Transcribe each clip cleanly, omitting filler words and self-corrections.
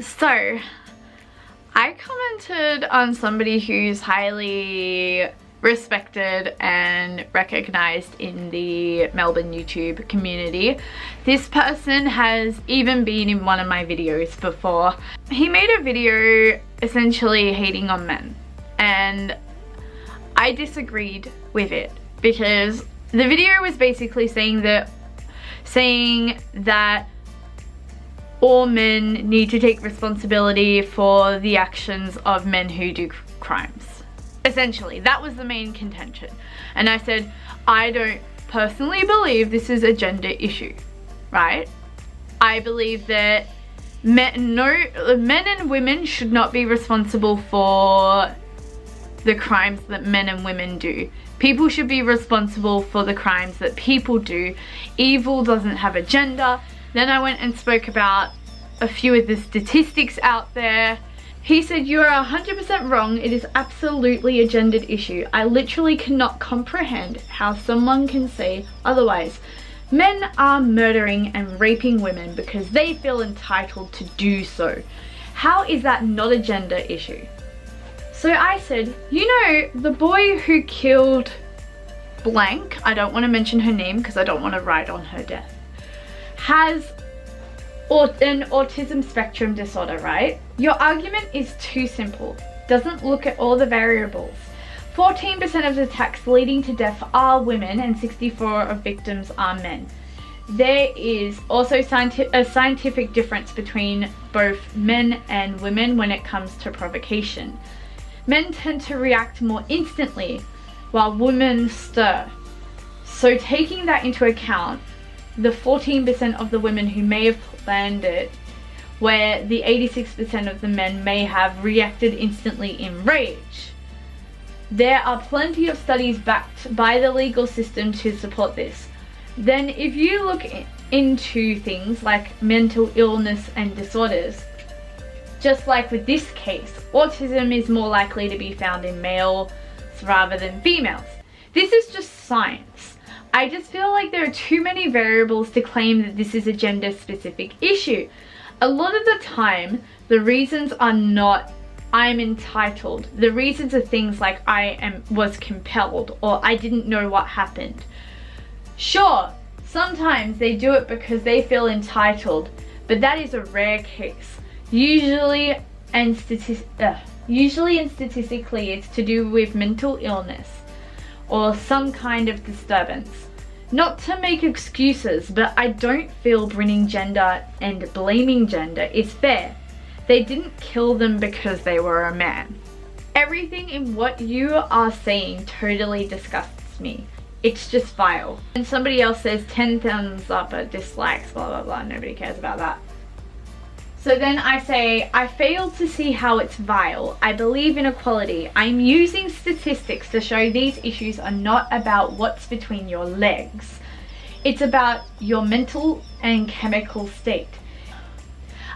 So, I commented on somebody who's highly respected and recognized in the Melbourne YouTube community. This person has even been in one of my videos before. He made a video essentially hating on men, and I disagreed with it because the video was basically saying that all men need to take responsibility for the actions of men who do crimes. Essentially, that was the main contention. And I said, I don't personally believe this is a gender issue, right? I believe that men and women should not be responsible for the crimes that men and women do. People should be responsible for the crimes that people do. Evil doesn't have a gender. Then I went and spoke about a few of the statistics out there. He said, you are 100% wrong. It is absolutely a gendered issue. I literally cannot comprehend how someone can say otherwise. Men are murdering and raping women because they feel entitled to do so. How is that not a gender issue? So I said, you know, the boy who killed blank, I don't want to mention her name because I don't want to write on her death, has an autism spectrum disorder, right? Your argument is too simple. Doesn't look at all the variables. 14% of the attacks leading to death are women and 64% of victims are men. There is also a scientific difference between both men and women when it comes to provocation. Men tend to react more instantly while women stir. So taking that into account, the 14% of the women who may have planned it, where the 86% of the men may have reacted instantly in rage. There are plenty of studies backed by the legal system to support this. Then if you look into things like mental illness and disorders, just like with this case, autism is more likely to be found in males rather than females. This is just science. I just feel like there are too many variables to claim that this is a gender specific issue. A lot of the time, the reasons are not I'm entitled. The reasons are things like was compelled or I didn't know what happened. Sure, sometimes they do it because they feel entitled, but that is a rare case. Usually and statistically it's to do with mental illness or some kind of disturbance. Not to make excuses, but I don't feel bringing gender and blaming gender is fair. They didn't kill them because they were a man. Everything in what you are saying totally disgusts me. It's just vile. And somebody else says 10 thumbs up or dislikes, blah blah blah, nobody cares about that. So then I say, I fail to see how it's vile. I believe in equality. I'm using statistics to show these issues are not about what's between your legs. It's about your mental and chemical state.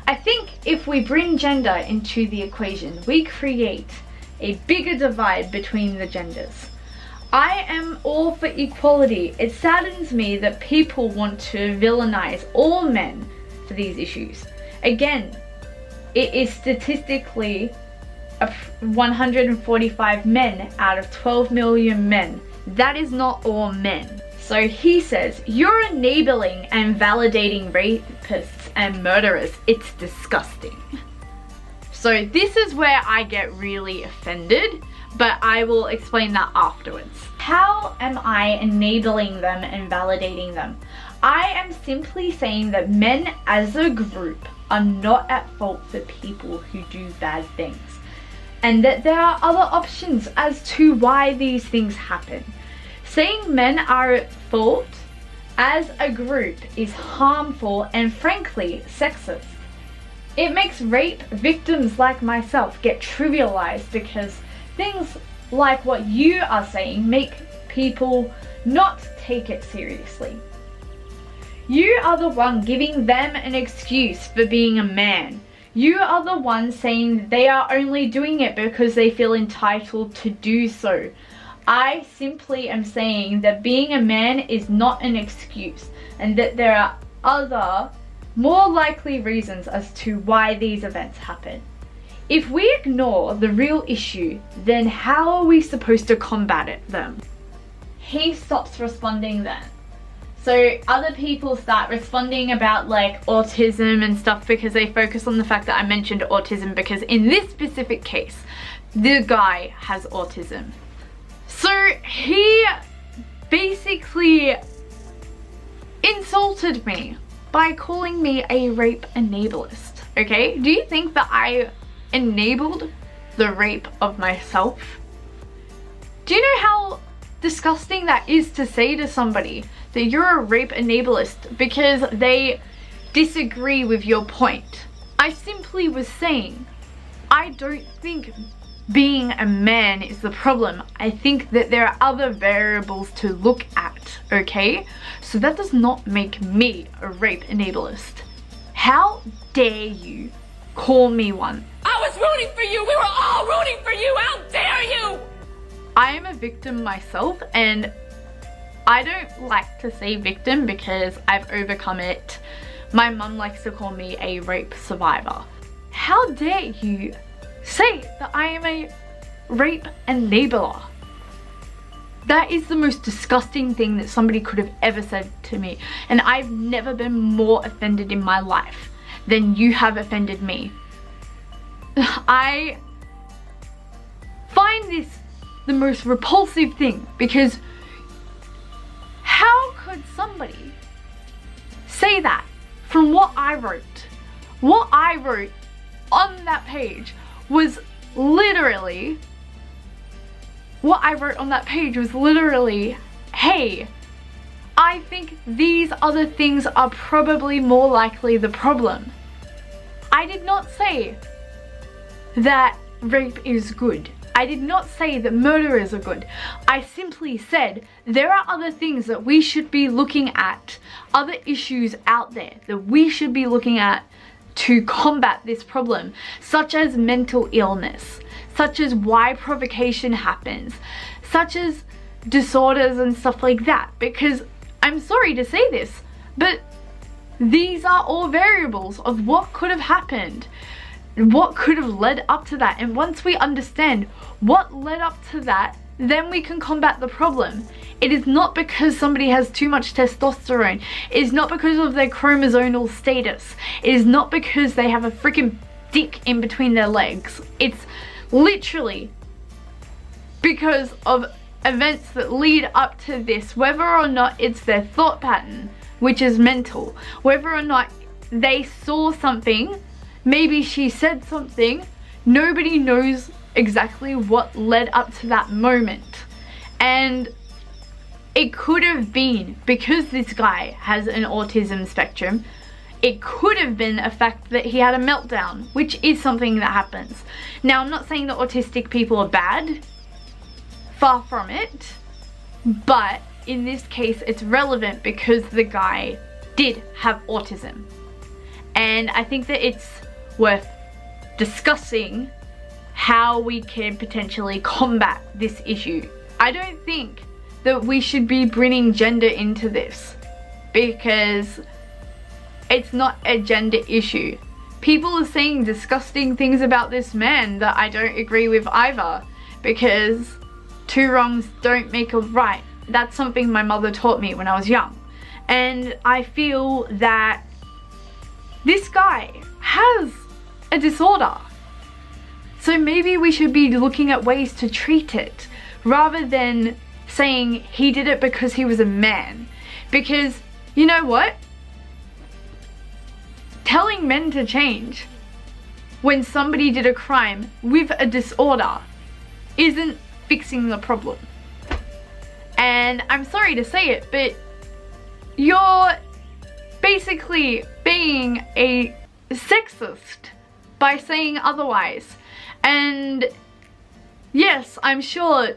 I think if we bring gender into the equation, we create a bigger divide between the genders. I am all for equality. It saddens me that people want to villainize all men for these issues. Again, it is statistically 145 men out of 12 million men. That is not all men. So he says, you're enabling and validating rapists and murderers. It's disgusting. So this is where I get really offended, but I will explain that afterwards. How am I enabling them and validating them? I am simply saying that men as a group are not at fault for people who do bad things, and that there are other options as to why these things happen. Saying men are at fault as a group is harmful and frankly sexist. It makes rape victims like myself get trivialized because things like what you are saying make people not take it seriously. You are the one giving them an excuse for being a man. You are the one saying they are only doing it because they feel entitled to do so. I simply am saying that being a man is not an excuse and that there are other more likely reasons as to why these events happen. If we ignore the real issue, then how are we supposed to combat them? He stops responding then. So other people start responding about like autism and stuff because they focus on the fact that I mentioned autism, because in this specific case, the guy has autism. So he basically insulted me by calling me a rape enablist, okay? Do you think that I enabled the rape of myself? Do you know how disgusting that is to say to somebody that you're a rape enablist because they disagree with your point? I simply was saying, I don't think being a man is the problem. I think that there are other variables to look at, okay? So that does not make me a rape enablist. How dare you call me one? I was rooting for you! We were all rooting for you! How dare you! I am a victim myself, and I don't like to say victim because I've overcome it. My mum likes to call me a rape survivor. How dare you say that I am a rape enabler? That is the most disgusting thing that somebody could have ever said to me, and I've never been more offended in my life than you have offended me. I find this the most repulsive thing, because how could somebody say that from what I wrote? What I wrote on that page was literally, hey, I think these other things are probably more likely the problem. I did not say that rape is good. I did not say that murderers are good. I simply said there are other things that we should be looking at, other issues out there that we should be looking at to combat this problem, such as mental illness, such as why provocation happens, such as disorders and stuff like that. Because I'm sorry to say this, but these are all variables of what could have happened, what could have led up to that. And once we understand what led up to that, then we can combat the problem. It is not because somebody has too much testosterone. It is not because of their chromosomal status. It is not because they have a freaking dick in between their legs. It's literally because of events that lead up to this, whether or not it's their thought pattern, which is mental, whether or not they saw something, maybe she said something, nobody knows exactly what led up to that moment. And it could have been because this guy has an autism spectrum, it could have been a fact that he had a meltdown, which is something that happens. Now, I'm not saying that autistic people are bad, far from it, but in this case it's relevant because the guy did have autism. And I think that it's worth discussing how we can potentially combat this issue. I don't think that we should be bringing gender into this, because it's not a gender issue. People are saying disgusting things about this man that I don't agree with either, because two wrongs don't make a right. That's something my mother taught me when I was young. And I feel that this guy has a disorder. So maybe we should be looking at ways to treat it, rather than saying he did it because he was a man. Because, you know what? Telling men to change when somebody did a crime with a disorder isn't fixing the problem. And I'm sorry to say it, but you're basically being a sexist by saying otherwise. And yes, I'm sure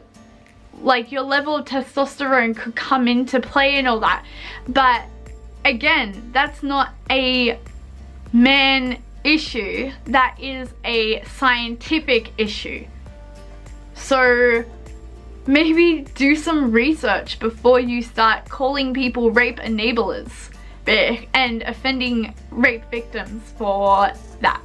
like your level of testosterone could come into play and all that, but again, that's not a man issue, that is a scientific issue. So maybe do some research before you start calling people rape enablers, and offending rape victims for that.